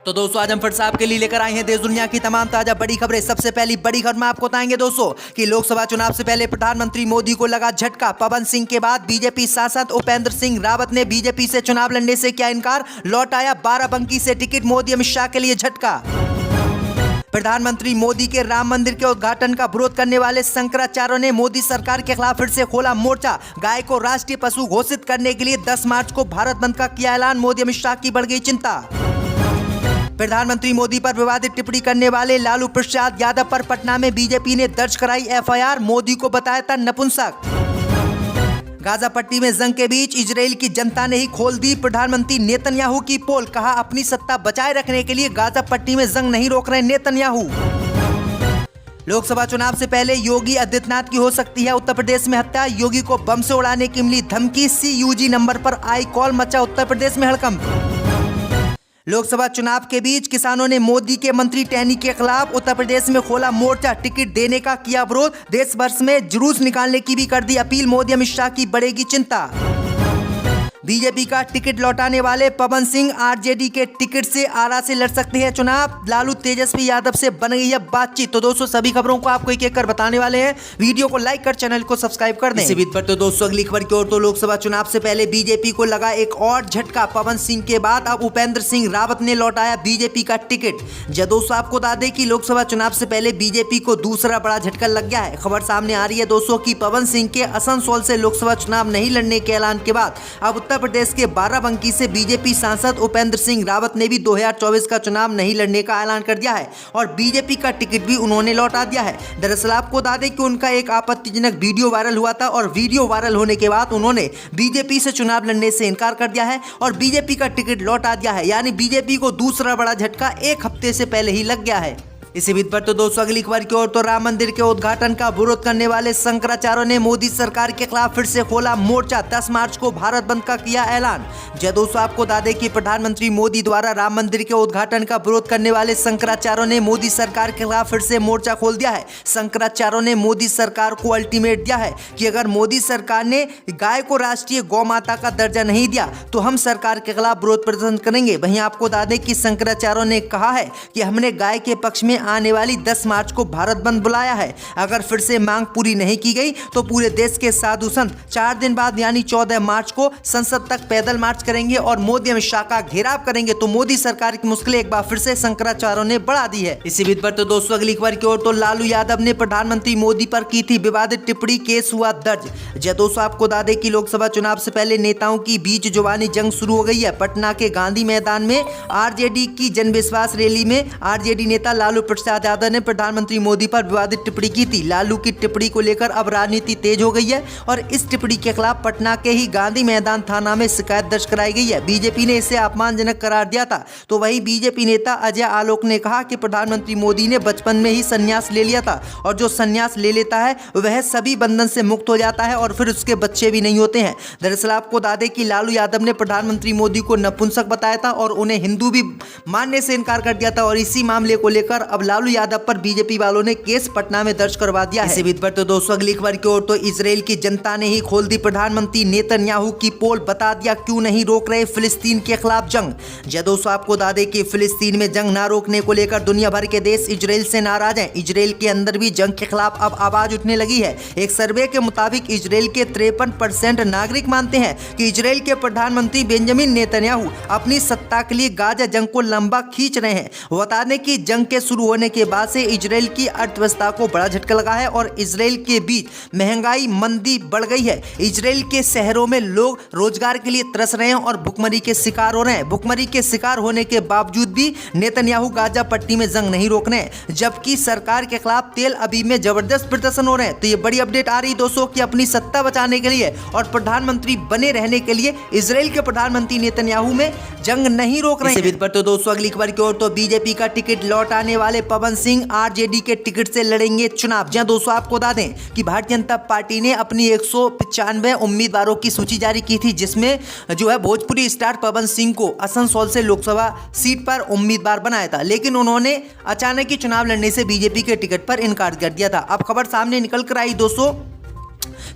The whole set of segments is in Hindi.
तो दोस्तों आज हम फिर से आपके लिए लेकर आए हैं देश दुनिया की तमाम ताजा बड़ी खबरें। सबसे पहली बड़ी खबर में आपको बताएंगे दोस्तों कि लोकसभा चुनाव से पहले प्रधानमंत्री मोदी को लगा झटका। पवन सिंह के बाद बीजेपी सांसद उपेंद्र सिंह रावत ने बीजेपी से चुनाव लड़ने से किया इनकार। लौट आया बाराबंकी से टिकट। मोदी अमित शाह के लिए झटका। प्रधानमंत्री मोदी के राम मंदिर के उद्घाटन का विरोध करने वाले शंकराचार्यों ने मोदी सरकार के खिलाफ फिर से खोला मोर्चा। गाय को राष्ट्रीय पशु घोषित करने के लिए 10 मार्च को भारत बंद का किया ऐलान। मोदी अमित शाह की बढ़ गई चिंता। प्रधानमंत्री मोदी पर विवादित टिप्पणी करने वाले लालू प्रसाद यादव पर पटना में बीजेपी ने दर्ज कराई एफआईआर। मोदी को बताया था नपुंसक। गाजा पट्टी में जंग के बीच इजराइल की जनता ने ही खोल दी प्रधानमंत्री नेतन्याहू की पोल। कहा अपनी सत्ता बचाए रखने के लिए गाजा पट्टी में जंग नहीं रोक रहे नेतन्याहू। लोकसभा चुनाव से पहले योगी आदित्यनाथ की हो सकती है उत्तर प्रदेश में हत्या। योगी को बम से उड़ाने की मिली धमकी। CUG नंबर पर आई कॉल। मचा उत्तर प्रदेश में हड़कंप। लोकसभा चुनाव के बीच किसानों ने मोदी के मंत्री टहनी के खिलाफ उत्तर प्रदेश में खोला मोर्चा। टिकट देने का किया विरोध। देश भर में जुलूस निकालने की भी कर दी अपील। मोदी अमित शाह की बढ़ेगी चिंता। बीजेपी का टिकट लौटाने वाले पवन सिंह आरजेडी के टिकट से आरा से लड़ सकते हैं चुनाव। लालू तेजस्वी यादव से बन गई है बातचीत। तो दोस्तों सभी खबरों को आपको एक एक कर बताने वाले हैं। वीडियो को लाइक कर चैनल को सब्सक्राइब कर दें। इसी बीच पर तो दोस्तों अगली खबर की ओर। तो लोकसभा चुनाव से पहले बीजेपी को लगा एक और झटका। पवन सिंह के बाद अब उपेंद्र सिंह रावत ने लौटाया बीजेपी का टिकट। जब दोस्तों आपको बता दें कि लोकसभा चुनाव से पहले बीजेपी को दूसरा बड़ा झटका लग गया है। खबर सामने आ रही है दोस्तों की पवन सिंह के आसनसोल से लोकसभा चुनाव नहीं लड़ने के ऐलान के बाद अब उत्तर प्रदेश के बाराबंकी से बीजेपी सांसद उपेंद्र सिंह रावत ने भी 2024 का चुनाव नहीं लड़ने का ऐलान कर दिया है और बीजेपी का टिकट भी उन्होंने लौटा दिया है। दरअसल आपको बता दें कि उनका एक आपत्तिजनक वीडियो वायरल हुआ था और वीडियो वायरल होने के बाद उन्होंने बीजेपी से चुनाव लड़ने से इनकार कर दिया है और बीजेपी का टिकट लौटा दिया है। यानी बीजेपी को दूसरा बड़ा झटका एक हफ्ते से पहले ही लग गया है। इसी बीच पर तो दोस्तों अगली खबर की ओर। तो राम मंदिर के उद्घाटन का विरोध करने वाले शंकराचार्यों ने मोदी सरकार के खिलाफ फिर से खोला मोर्चा। 10 मार्च को भारत बंद का किया ऐलान। जब दोस्तों आपको बता दें कि प्रधानमंत्री मोदी द्वारा राम मंदिर के उद्घाटन का विरोध करने वाले शंकराचार्यों ने मोदी सरकार के खिलाफ फिर से मोर्चा खोल दिया है। शंकराचार्यों ने मोदी सरकार को अल्टीमेट दिया है कि अगर मोदी सरकार ने गाय को राष्ट्रीय गौ माता का दर्जा नहीं दिया तो हम सरकार के खिलाफ विरोध प्रदर्शन करेंगे। वहीं आपको बता दें कि शंकराचार्यों ने कहा है कि हमने गाय के पक्ष में आने वाली 10 मार्च को भारत बंद बुलाया है। अगर फिर से मांग पूरी नहीं की गई तो पूरे देश के साधु संत 4 दिन बाद यानी 14 मार्च को संसद तक पैदल मार्च करेंगे और मोदी अमित शाह का घेराव करेंगे। तो मोदी सरकार की मुश्किलें एक बार फिर से शंकराचार्यों ने बढ़ा दी है। इसी बीच पर तो दोस्तों अगली खबर की ओर। तो लालू यादव ने प्रधानमंत्री मोदी पर की थी विवादित टिप्पणी। केस हुआ दर्ज। जब दोस्तों आपको बता दें कि लोकसभा चुनाव से पहले नेताओं की बीच जुबानी जंग शुरू हो गई है। पटना के गांधी मैदान में आरजेडी की जन विश्वास रैली में आरजेडी नेता लालू प्रसाद यादव ने प्रधानमंत्री मोदी पर विवादित टिप्पणी की थी। लालू की टिप्पणी को लेकर अब राजनीति तेज हो गई है और इस टिप्पणी के खिलाफ पटना के ही गांधी मैदान थाना में शिकायत दर्ज कराई गई है। बीजेपी ने इसे अपमानजनक करार दिया था। तो वहीं बीजेपी नेता अजय आलोक ने कहा कि प्रधानमंत्री मोदी ने बचपन में ही संन्यास ले लिया था और जो संन्यास ले लेता है वह सभी बंधन से मुक्त हो जाता है और फिर उसके बच्चे भी नहीं होते हैं। दरअसल आपको बता दें कि लालू यादव ने प्रधानमंत्री मोदी को नपुंसक बताया था और उन्हें हिंदू भी मानने से इनकार कर दिया था और इसी मामले को लेकर अब लालू यादव पर बीजेपी वालों ने केस पटना में दर्ज करवा दिया है। इसी बीच पर तो दोस्तों अगली खबर की ओर। तो इजराइल की जनता ने ही खोल दी प्रधानमंत्री नेतन्याहू की पोल। बता दिया क्यों नहीं रोक रहे फिलिस्तीन के खिलाफ जंग। जब दोस्तों आपको बता दें कि फिलिस्तीन में जंग ना रोकने को लेकर दुनिया भर के देश इजराइल से नाराज हैं। इजराइल के अंदर भी जंग के खिलाफ अब आवाज उठने लगी है। एक सर्वे के मुताबिक इजराइल के 53% नागरिक मानते हैं कि इजराइल के प्रधानमंत्री बेंजामिन नेतन्याहू अपनी सत्ता के लिए गाजा जंग को लंबा खींच रहे हैं। बता दें कि जंग के शुरू होने के बाद से इजराइल की अर्थव्यवस्था को बड़ा झटका लगा है और इजराइल के बीच महंगाई मंदी बढ़ गई है। इजराइल के शहरों में लोग रोजगार के लिए तरस रहे हैं और भुखमरी के शिकार हो रहे हैं। भुखमरी के शिकार होने के बावजूद भी नेतन्याहू गाजा पट्टी में जंग नहीं रोक रहे हैं, जबकि सरकार के खिलाफ तेल अवीव में जबरदस्त प्रदर्शन हो रहे हैं। तो ये बड़ी अपडेट आ रही दोस्तों कि अपनी सत्ता बचाने के लिए और प्रधानमंत्री बने रहने के लिए इजराइल के प्रधानमंत्री नेतन्याहू में जंग नहीं रोक रहे हैं। पर तो दोस्तों अगली खबर की ओर। तो बीजेपी का टिकट लौटाने वाले पवन सिंह आरजेडी के टिकट से लड़ेंगे चुनाव। जहां दोस्तों आपको बता दें कि भारतीय जनता पार्टी ने अपनी 195 उम्मीदवारों की सूची जारी की थी, जिसमें जो है भोजपुरी स्टार पवन सिंह को आसनसोल से लोकसभा सीट पर उम्मीदवार बनाया था, लेकिन उन्होंने अचानक ही चुनाव लड़ने से बीजेपी के टिकट पर इनकार कर दिया था। अब खबर सामने निकल कर आई दोस्तों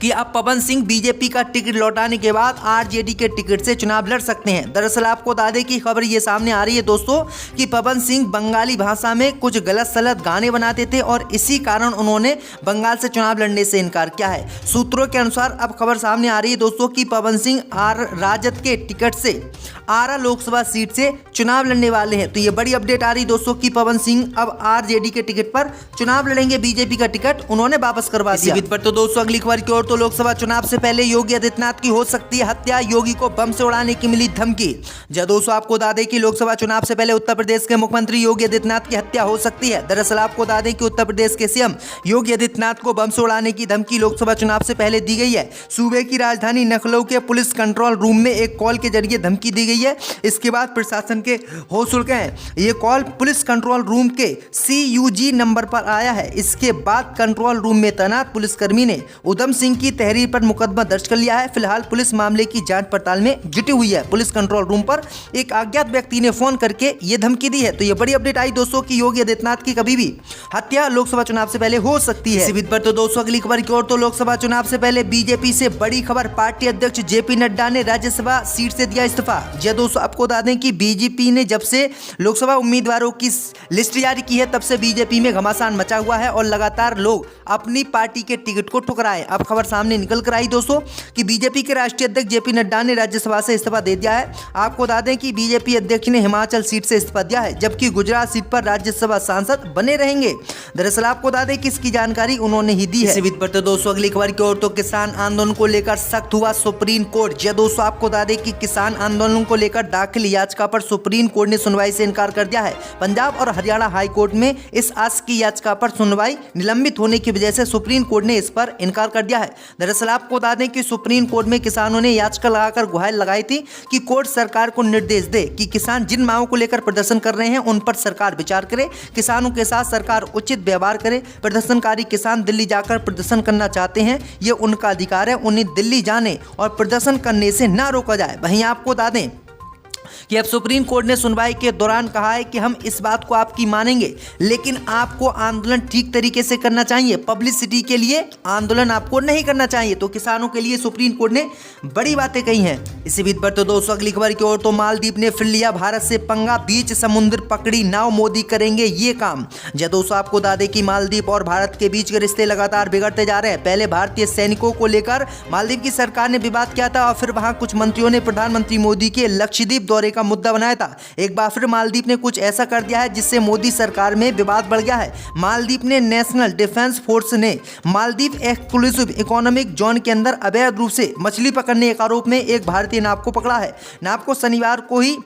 कि अब पवन सिंह बीजेपी का टिकट लौटाने के बाद आरजेडी के टिकट से चुनाव लड़ सकते हैं। दरअसल आपको बता दें कि खबर ये सामने आ रही है दोस्तों कि पवन सिंह बंगाली भाषा में कुछ गलत सलत गाने बनाते थे और इसी कारण उन्होंने बंगाल से चुनाव लड़ने से इनकार किया है। सूत्रों के अनुसार अब खबर सामने आ रही है दोस्तों कि पवन सिंह राजद के टिकट से आरा लोकसभा सीट से चुनाव लड़ने वाले हैं। तो ये बड़ी अपडेट आ रही है दोस्तों कि पवन सिंह अब आरजेडी के टिकट पर चुनाव लड़ेंगे। बीजेपी का टिकट उन्होंने वापस करवा दिया। इसी पर तो दोस्तों अगली खबर की ओर तो लोकसभा चुनाव से पहले योगी आदित्यनाथ की हो सकती है हत्या, योगी को बम से उड़ाने की मिली धमकी। जी दोस्तों आपको बता दें कि लोकसभा चुनाव से पहले उत्तर प्रदेश के मुख्यमंत्री योगी आदित्यनाथ की हत्या हो सकती है। दरअसल आपको बता दें कि उत्तर प्रदेश के सीएम योगी आदित्यनाथ को बम से उड़ाने की धमकी लोकसभा चुनाव से पहले दी गई है। सूबे की राजधानी लखनऊ के पुलिस कंट्रोल रूम में एक कॉल के जरिए धमकी दी गई है। इसके बाद प्रशासन के होश उड़ गए हैं। ये कॉल पुलिस कंट्रोल रूम के CUG नंबर पर आया है। इसके बाद कंट्रोल रूम में तैनात पुलिसकर्मी ने उधम सिंह की तहरीर पर मुकदमा दर्ज कर लिया है। फिलहाल पुलिस मामले की जांच पड़ताल में जुटी हुई है। पुलिस कंट्रोल रूम पर एक अज्ञात व्यक्ति ने फोन करके ये धमकी दी है। तो ये बड़ी अपडेट आई दोस्तों कि योगी आदित्यनाथ की कभी भी हत्या लोकसभा चुनाव से पहले हो सकती है। इसी पर तो दोस्तों अगली खबर की ओर तो लोकसभा चुनाव से पहले बीजेपी से बड़ी खबर, पार्टी अध्यक्ष JP नड्डा ने राज्यसभा सीट से दिया इस्तीफा। जी दोस्तों आपको बता दें कि बीजेपी ने जब से लोकसभा उम्मीदवारों की लिस्ट जारी की है तब से बीजेपी में घमासान मचा हुआ है और लगातार लोग अपनी पार्टी के टिकट को ठुकराए। अब खबर सामने निकल कर आई दोस्तों कि बीजेपी के राष्ट्रीय अध्यक्ष JP नड्डा ने राज्यसभा से इस्तीफा दे दिया है। आपको बता दें कि बीजेपी अध्यक्ष ने हिमाचल सीट से इस्तीफा दिया है जबकि गुजरात सीट पर राज्यसभा सांसद बने रहेंगे। दरअसल आपको बता दें कि इसकी जानकारी उन्होंने ही दी है। इसी पर तो दोस्तों अगली खबर की ओर तो किसान आंदोलन को लेकर सख्त हुआ सुप्रीम कोर्ट। जी दोस्तों आपको बता दें कि किसान आंदोलन को लेकर दाखिल याचिका पर सुप्रीम कोर्ट ने सुनवाई से इनकार कर दिया है। पंजाब और हरियाणा हाई कोर्ट में इस आस की याचिका पर सुनवाई निलंबित होने की वजह से सुप्रीम कोर्ट ने इस पर इनकार कर दिया है। दरअसल आपको बता दें कि सुप्रीम कोर्ट में किसानों ने याचिका लगाकर गुहार लगाई थी कि कोर्ट सरकार को निर्देश दे कि किसान जिन मांगों को लेकर प्रदर्शन कर रहे हैं उन पर सरकार विचार करे, किसानों के साथ सरकार उचित व्यवहार करे। प्रदर्शनकारी किसान दिल्ली जाकर प्रदर्शन करना चाहते हैं, ये उनका अधिकार है, उन्हें दिल्ली जाने और प्रदर्शन करने से ना रोका जाए। वहीं आपको बता दें कि अब सुप्रीम कोर्ट ने सुनवाई के दौरान कहा है कि हम इस बात को आपकी मानेंगे लेकिन आपको आंदोलन ठीक तरीके से करना चाहिए, पब्लिसिटी के लिए आंदोलन आपको नहीं करना चाहिए। तो किसानों के लिए सुप्रीम कोर्ट ने बड़ी बातें कही हैं। इसी बीच पर तो दोस्तों अगली खबर की ओर तो मालदीव ने फिर लिया भारत से पंगा, बीच समुद्र पकड़ी नाव, मोदी करेंगे ये काम। जी दोस्तों आपको बता दें कि मालदीव और भारत के बीच के रिश्ते लगातार बिगड़ते जा रहे हैं। पहले भारतीय सैनिकों को लेकर मालदीव की सरकार ने विवाद किया था और फिर वहां कुछ मंत्रियों ने प्रधानमंत्री मोदी के लक्षद्वीप दौरे का मुद्दा बनाया था। एक बार फिर मालदीव ने कुछ ऐसा कर दिया है जिससे मोदी सरकार में विवाद बढ़ गया है। मालदीव ने नेशनल डिफेंस फोर्स ने मालदीव एक्सक्लूसिव इकोनॉमिक जोन के अंदर अवैध रूप से मछली पकड़ने के आरोप में एक भारतीय नाव को पकड़ा है। नाव को शनिवार को ही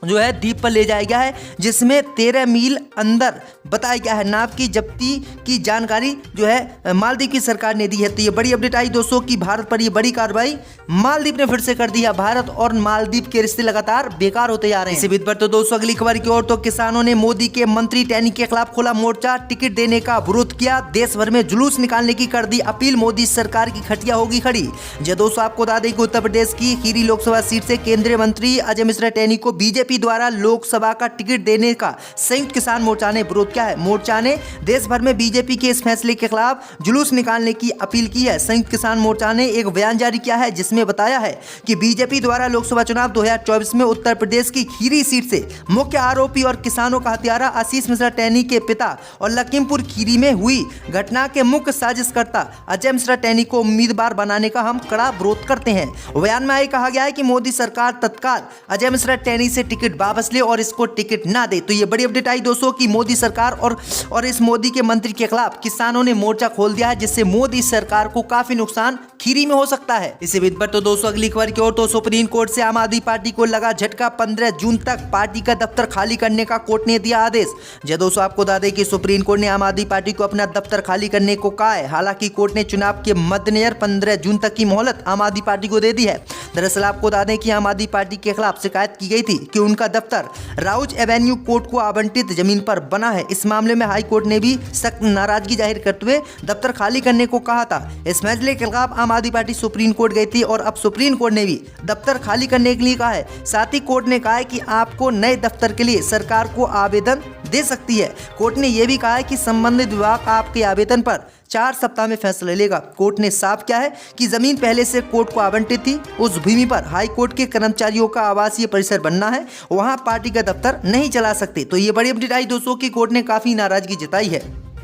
जो है द्वीप पर ले जाया गया है जिसमें 13 मील अंदर बताया गया है। नाव की जब्ती की जानकारी जो है मालदीव की सरकार ने दी है। तो ये बड़ी अपडेट आई दोस्तों कि भारत पर ये बड़ी कार्रवाई मालदीव ने फिर से कर दी है। भारत और मालदीव के रिश्ते लगातार बेकार होते जा रहे हैं। इसी बीच पर तो दोस्तों अगली खबर की ओर तो किसानों ने मोदी के मंत्री टैनी के खिलाफ खोला मोर्चा, टिकट देने का विरोध किया, देश भर में जुलूस निकालने की कर दी अपील, मोदी सरकार की खटिया होगी खड़ी। जी दोस्तों आपको बता दें कि उत्तर प्रदेश की खीरी लोकसभा सीट से केंद्रीय मंत्री अजय मिश्रा टैनी को बीजेपी द्वारा लोकसभा का टिकट देने का संयुक्त किसान मोर्चा ने विरोध किया है। मोर्चा ने देश भर में बीजेपी के इस फैसले के खिलाफ जुलूस निकालने की अपील की है। संयुक्त किसान मोर्चा ने एक बयान जारी किया है जिसमें बताया है कि बीजेपी द्वारा लोकसभा चुनाव 2024 में उत्तर प्रदेश की खीरी सीट से मुख्य आरोपी और किसानों का हत्यारा आशीष मिश्रा टैनी के पिता और लखीमपुर खीरी में हुई घटना के मुख्य साजिशकर्ता अजय मिश्रा टैनी को उम्मीदवार बनाने का हम कड़ा विरोध करते हैं। बयान में कहा गया है कि मोदी सरकार तत्काल अजय मिश्रा टैनी से टिकट वापस ले और इसको टिकट ना दे। तो ये बड़ी अपडेट आई दोस्तों कि मोदी सरकार और इस मोदी के मंत्री के खिलाफ किसानों ने मोर्चा खोल दिया है जिससे मोदी सरकार को काफी नुकसान खीरी में हो सकता है। इसी बीच पर तो दोस्तों अगली खबर की ओर तो सुप्रीम कोर्ट से आम आदमी पार्टी को लगा झटका, 15 जून तक पार्टी का दफ्तर खाली करने का कोर्ट ने दिया आदेश। जी दोस्तों आपको बता दें कि सुप्रीम कोर्ट ने आम आदमी पार्टी को अपना दफ्तर खाली करने को कहा है। हालांकि कोर्ट ने चुनाव के मद्देनजर 15 जून तक की मोहलत आम आदमी पार्टी को दे दी है। दरअसल आपको बता दें कि आम आदमी पार्टी के खिलाफ शिकायत की गई थी कि उनका दफ्तर राउज एवेन्यू कोर्ट को आवंटित जमीन पर बना है। इस मामले में हाई कोर्ट ने भी सख्त नाराजगी जाहिर करते हुए दफ्तर खाली करने को कहा था। इस फैसले के खिलाफ आम आदमी पार्टी सुप्रीम कोर्ट गई थी और अब सुप्रीम कोर्ट ने भी दफ्तर खाली करने के लिए कहा है। साथ ही कोर्ट ने कहा है कि आपको नए दफ्तर के लिए सरकार को आवेदन दे सकती है। कोर्ट ने यह भी कहा है कि संबंधित विभाग आपके आवेदन पर 4 सप्ताह में फैसला लेगा। कोर्ट ने साफ किया है कि जमीन पहले से कोर्ट को आवंटित थी। उस भूमि पर हाई कोर्ट के कर्मचारियों का आवासीय परिसर बनना है, वहां पार्टी का दफ्तर नहीं चला सकते। तो ये बड़ी अपडेट आई दोस्तों कि कोर्ट ने काफी नाराजगी जताई है।